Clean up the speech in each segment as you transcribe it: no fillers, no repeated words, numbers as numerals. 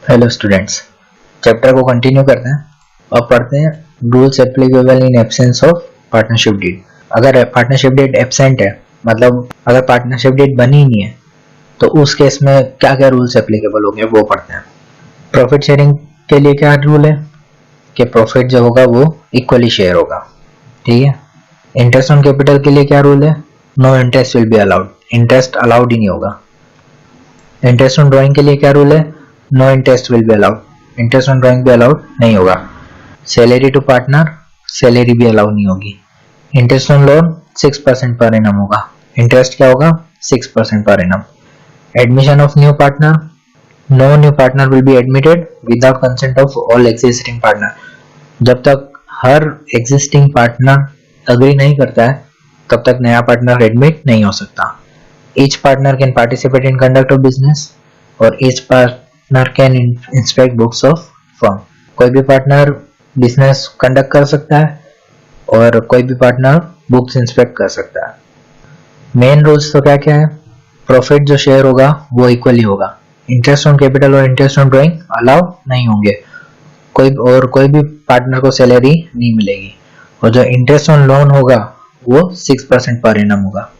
Hello students, chapter को continue करते हैं और पढ़ते हैं rules applicable in absence of partnership deed. अगर पार्टनरशिप डीड एब्सेंट है, मतलब अगर पार्टनरशिप डीड बनी ही नहीं है, तो उस केस में क्या क्या रूल्स एप्लीकेबल होंगे वो पढ़ते हैं। प्रॉफिट शेयरिंग के लिए क्या रूल है कि प्रॉफिट जो होगा वो इक्वली शेयर होगा, ठीक है। इंटरेस्ट ऑन कैपिटल के लिए क्या रूल है? No interest will be allowed, interest allowed ही नहीं होगा। इंटरेस्ट ऑन ड्रॉइंग के लिए क्या रूल है? No interest will be allowed, interest on drawing भी अलाउड नहीं होगा। सैलरी टू पार्टनर, सैलरी भी अलाउ नहीं होगी। Interest on loan 6% per annum होगा, इंटरेस्ट क्या होगा? 6% per annum. Admission of new partner, no new partner will be admitted without consent of all existing partner. जब तक हर एग्जिस्टिंग पार्टनर अग्री नहीं करता है तब तक नया पार्टनर एडमिट नहीं हो सकता। Each partner can participate in conduct of business और each partner can inspect books of firm. कोई भी पार्टनर बिजनेस कंडक्ट कर सकता है और कोई भी पार्टनर बुक्स इंस्पेक्ट कर सकता है। मेन रूल्स तो क्या क्या है? प्रॉफिट जो शेयर होगा वो इक्वली होगा। इंटरेस्ट ऑन कैपिटल और इंटरेस्ट ऑन ड्रॉइंग अलाउ नहीं होंगे। कोई भी पार्टनर को सैलरी नहीं मिलेगी। और जो इंटरेस्ट ऑन लोन होगा वो 6% पर एनम होगा।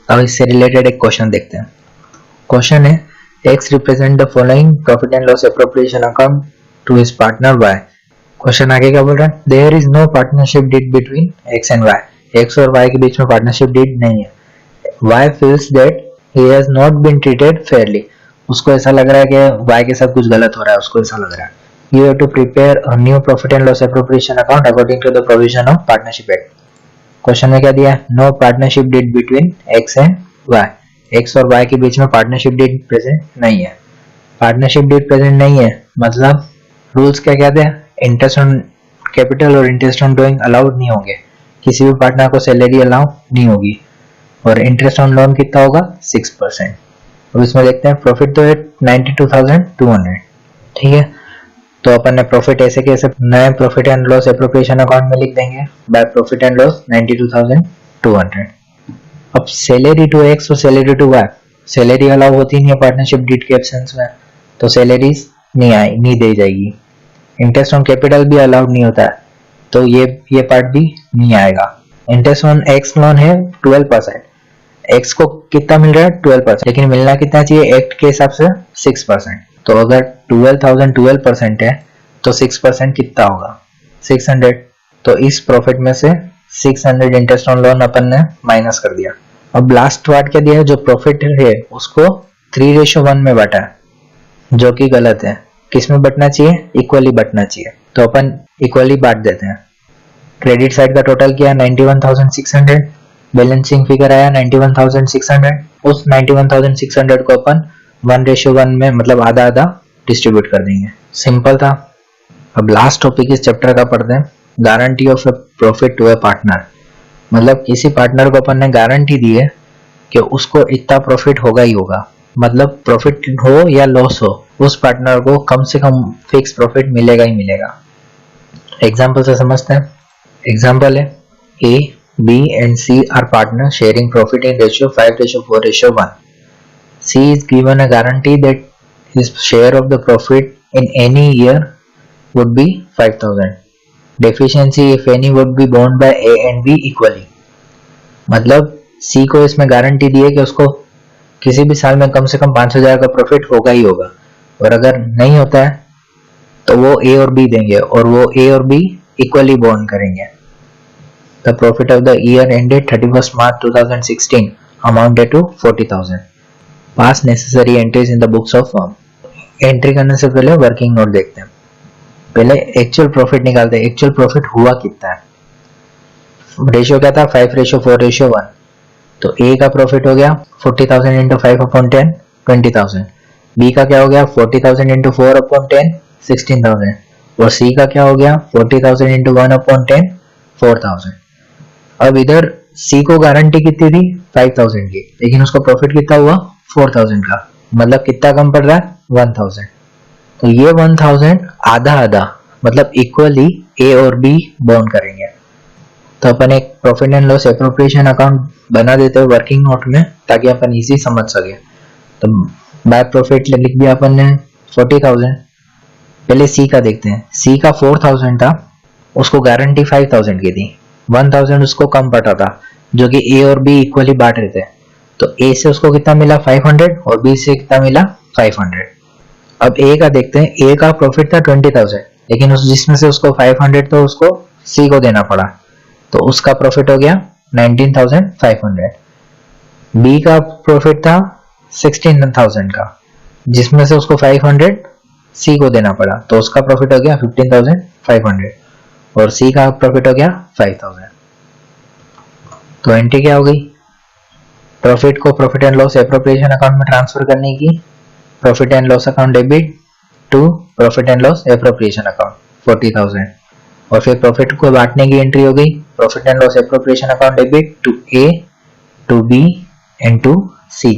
अब इससे रिलेटेड एक क्वेश्चन देखते हैं। क्वेश्चन है X represent the following profit and loss appropriation account to his partner Y। Question आगे क्या बोल रहा है? There is no partnership deed between X and Y। X और Y के बीच में पार्टनरशिप डीड नहीं है। Y feels that he has not been treated fairly। उसको ऐसा लग रहा है कि Y के साथ कुछ गलत हो रहा है, उसको ऐसा लग रहा है। You have to prepare a new profit and loss appropriation account according to the provision of Partnership Act। Question में क्या दिया है? No partnership deed between X and Y। X और Y के बीच में पार्टनरशिप डीड प्रेजेंट नहीं है। Partnership deed present नहीं है मतलब रूल्स क्या कहते हैं? इंटरेस्ट ऑन कैपिटल और इंटरेस्ट ऑन ड्रॉइंग अलाउड नहीं होंगे। किसी भी पार्टनर को सैलरी अलाउ नहीं होगी। और इंटरेस्ट ऑन लोन कितना होगा? 6%। अब इसमें देखते हैं प्रॉफिट तो है 92,200, ठीक है। तो अपन ने प्रॉफिट ऐसे कैसे नए profit and loss appropriation account में लिख देंगे बाय प्रॉफिट एंड लॉस 92,200। अब सैलरी टू एक्स और salary to Y, salary allow होती नहीं है पार्टनरशिप डीड के एब्सेंस में, तो सैलरीज नहीं दी जाएगी। इंटरेस्ट ऑन कैपिटल भी अलाउड नहीं होता है, तो ये पार्ट भी नहीं आएगा। इंटरेस्ट ऑन एक्स लोन है 12%। एक्स को कितना मिल रहा है? 12%, लेकिन मिलना कितना चाहिए एक्ट के हिसाब से? 6%। तो अगर 12,000 12% है तो 6% कितना होगा? 600। तो इस प्रॉफिट में से 600 इंटरेस्ट ऑन लोन अपन ने माइनस कर दिया। अब लास्ट पार्ट क्या दिया है? जो प्रॉफिट है उसको 3:1 में बांटा है, जो कि गलत है। किस में बटना चाहिए? इक्वली बटना चाहिए। तो अपन इक्वली बांट देते हैं। क्रेडिट साइड का टोटल किया 91,600, बैलेंसिंग फिगर आया 91,600। उस 91,600 को अपन 1:1 में मतलब आधा आधा डिस्ट्रीब्यूट कर देंगे। सिंपल था। अब लास्ट टॉपिक इस चैप्टर का पढ़ते हैं, guarantee of a profit to a partner. मतलब किसी पार्टनर को अपन ने गारंटी दी है कि उसको इतना प्रॉफिट होगा ही होगा, मतलब प्रॉफिट हो या लॉस हो, उस पार्टनर को कम से कम फिक्स प्रॉफिट मिलेगा ही मिलेगा। एग्जाम्पल से समझते हैं। एग्जाम्पल है A, B and C are partners sharing profit in ratio 5:4:1. C is given a guarantee that his share of the profit in any year would be 5,000. Deficiency if any would be borne by A and B equally. मतलब C को इसमें guarantee दी है कि उसको किसी भी साल में कम से कम 5,000 का प्रॉफिट होगा ही होगा, और अगर नहीं होता है तो वो A और B देंगे और वो A और B इक्वली बॉर्न करेंगे। The profit of the year ended 31st March 2016 amounted to 40,000. Pass necessary entries in the books of firm. Entry करने से पहले वर्किंग नोट देखते हैं। पहले एक्चुअल प्रॉफिट निकालते हैं। एक्चुअल प्रॉफिट हुआ कितना है? रेशियो क्या था? 5:4:1। तो ए का प्रॉफिट हो गया 40,000 इंटू 5/10 20,000। बी का क्या हो गया? 40,000 इंटू 4/10 16,000। और सी का क्या हो गया? 40,000 इंटू 1/10 4,000। अब इधर सी को गारंटी कितनी थी? 5,000 की, लेकिन उसका प्रॉफिट कितना हुआ? 4,000 का, मतलब कितना कम पड़ रहा है? 1,000। तो ये 1,000 आधा आधा मतलब इक्वली ए और बी बॉर्न करेंगे। तो अपन एक profit and loss appropriation account बना देते हैं वर्किंग नोट में, ताकि अपन इजी समझ सके। तो बाय प्रॉफिट लिख दिया अपन ने 40,000 पहले सी का देखते हैं। सी का 4000 था, उसको गारंटी 5000 की थी, 1000 उसको कम पड़ा था, जो कि ए और बी इक्वली बांट रहे थे। तो ए से उसको कितना मिला 500 और बी से कितना मिला 500। अब ए का देखते हैं। ए का प्रॉफिट था 20000, लेकिन उस जिसमें से उसको 500 तो उसको सी को देना पड़ा, तो उसका प्रॉफिट हो गया 19500। बी का प्रॉफिट था 16000 का, जिसमें से उसको 500 सी को देना पड़ा, तो उसका प्रॉफिट हो गया 15500 और सी का प्रॉफिट हो गया 5000। तो एंट्री क्या हो गई? प्रॉफिट को profit and loss appropriation account में ट्रांसफर करने की, profit and loss account debit to profit and loss appropriation account 40000, और फिर प्रॉफिट को बांटने की एंट्री हो गई, profit and loss appropriation account debit to A, to B and to C.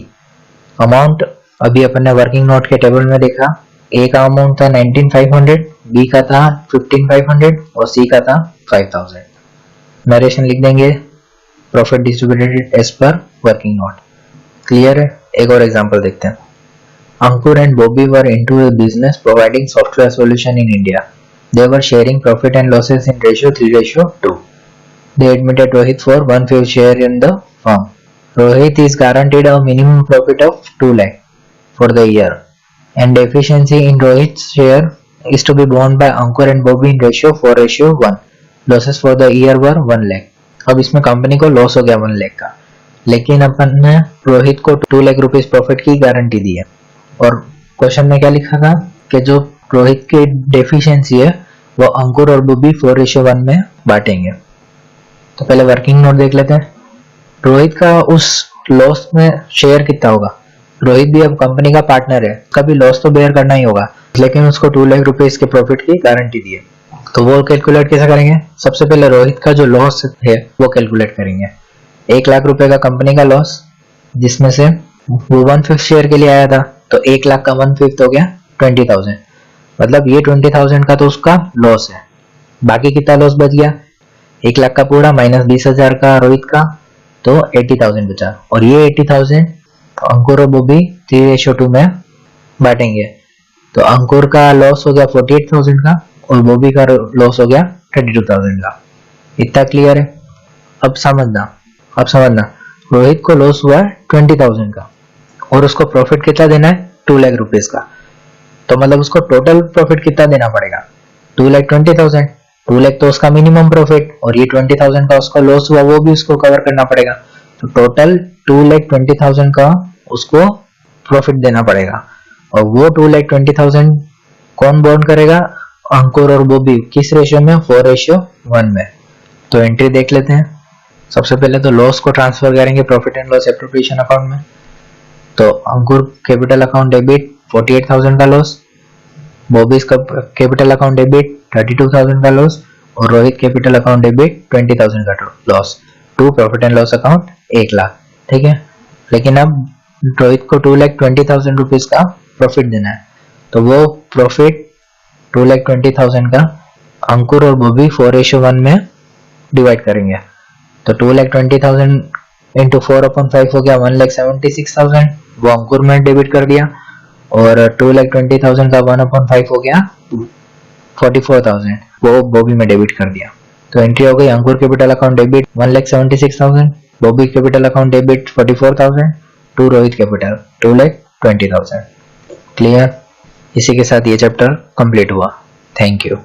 Amount अभी अपन ने वर्किंग नोट के टेबल में देखा, ए का अमाउंट था 19500, बी का था 15500 और सी का था 5000। नरेशन लिख देंगे, profit distributed as per working note. Clear है? एक और एग्जांपल देखते हैं। Ankur and Bobby were into a business providing software solution in India. They were sharing profit and losses in ratio 3:2. They admitted Rohit for 1/5 share in the firm. Rohit is guaranteed a minimum profit of 2 lakh for the year, and deficiency in Rohit's share is to be borne by Ankur and Bobby in ratio 4:1. Losses for the year were 1 lakh. अब इसमें company को loss हो गया 1 लाख का, लेकिन अपन ने रोहित को 2 lakh rupees profit की गारंटी दी है। और क्वेश्चन में क्या लिखा था कि जो रोहित की डेफिशिएंसी है वो अंकुर और बॉबी 4:1 में बांटेंगे। तो पहले वर्किंग नोट देख लेते हैं। रोहित का उस लॉस में शेयर कितना होगा? रोहित भी अब कंपनी का पार्टनर है, कभी लॉस तो बेयर करना ही होगा, लेकिन उसको 2 लाख रुपए इसके प्रॉफिट की गारंटी दी है। तो वो कैलकुलेट कैसे करेंगे? सबसे पहले रोहित का जो लॉस है वो कैलकुलेट करेंगे। 1 लाख रुपए का कंपनी का लॉस, जिसमें से वो 1/5 शेयर के लिए आया था, तो 1 लाख का 1/5 हो गया 20,000। मतलब ये 20,000 का तो उसका लॉस है। बाकी कितना लॉस बच गया? 1 लाख का पूरा माइनस 20,000 का रोहित का, तो 80,000 बचा। और ये 80,000 अंकुर और बॉबी 3:2 में बांटेंगे। तो अंकुर का लॉस हो गया 48,000 का और बॉबी का लॉस हो गया 32,000 का। इतना क्लियर है? अब समझना रोहित को लॉस हुआ 20,000 का और उसको प्रॉफिट कितना देना है? 2 लाख रुपीस का। तो मतलब उसको टोटल प्रॉफिट कितना देना पड़ेगा? 2,20,000। 2 लाख तो उसका मिनिमम प्रॉफिट और ये 20,000 का उसका लॉस हुआ, वो भी उसको कवर करना पड़ेगा। तो टोटल 2,20,000 का उसको प्रॉफिट देना पड़ेगा। और वो 2,20,000 कौन बॉन्ड करेगा? अंकुर और बॉबी। किस रेशियो में? 4:1 में। तो एंट्री देख लेते हैं। सबसे पहले तो लॉस को ट्रांसफर करेंगे profit and loss appropriation account में। तो अंकुर कैपिटल अकाउंट डेबिट 48,000 का loss, Bobby capital account debit 32,000 का लॉस और रोहित कैपिटल अकाउंट डेबिट 20,000 का loss to profit and loss account 1 lakh. ठीक है, लेकिन अब रोहित को 2,20,000 रुपीज का प्रॉफिट देना है, तो वो प्रॉफिट 2,20,000 का अंकुर और बॉबी 4:1 में डिवाइड करेंगे। तो 2,20,000 इंटू 4/5 हो गया 1,76,000, वो अंकुर में डेबिट कर दिया, और 2,20,000 का 1/5 हो गया 44,000, वो बॉबी में डेबिट कर दिया। तो एंट्री हो गई Ankur capital account debit 1,76,000, Bobby capital account debit 44,000 to Rohit capital 2,20,000। Clear? इसी के साथ ये चैप्टर कंप्लीट हुआ। Thank you.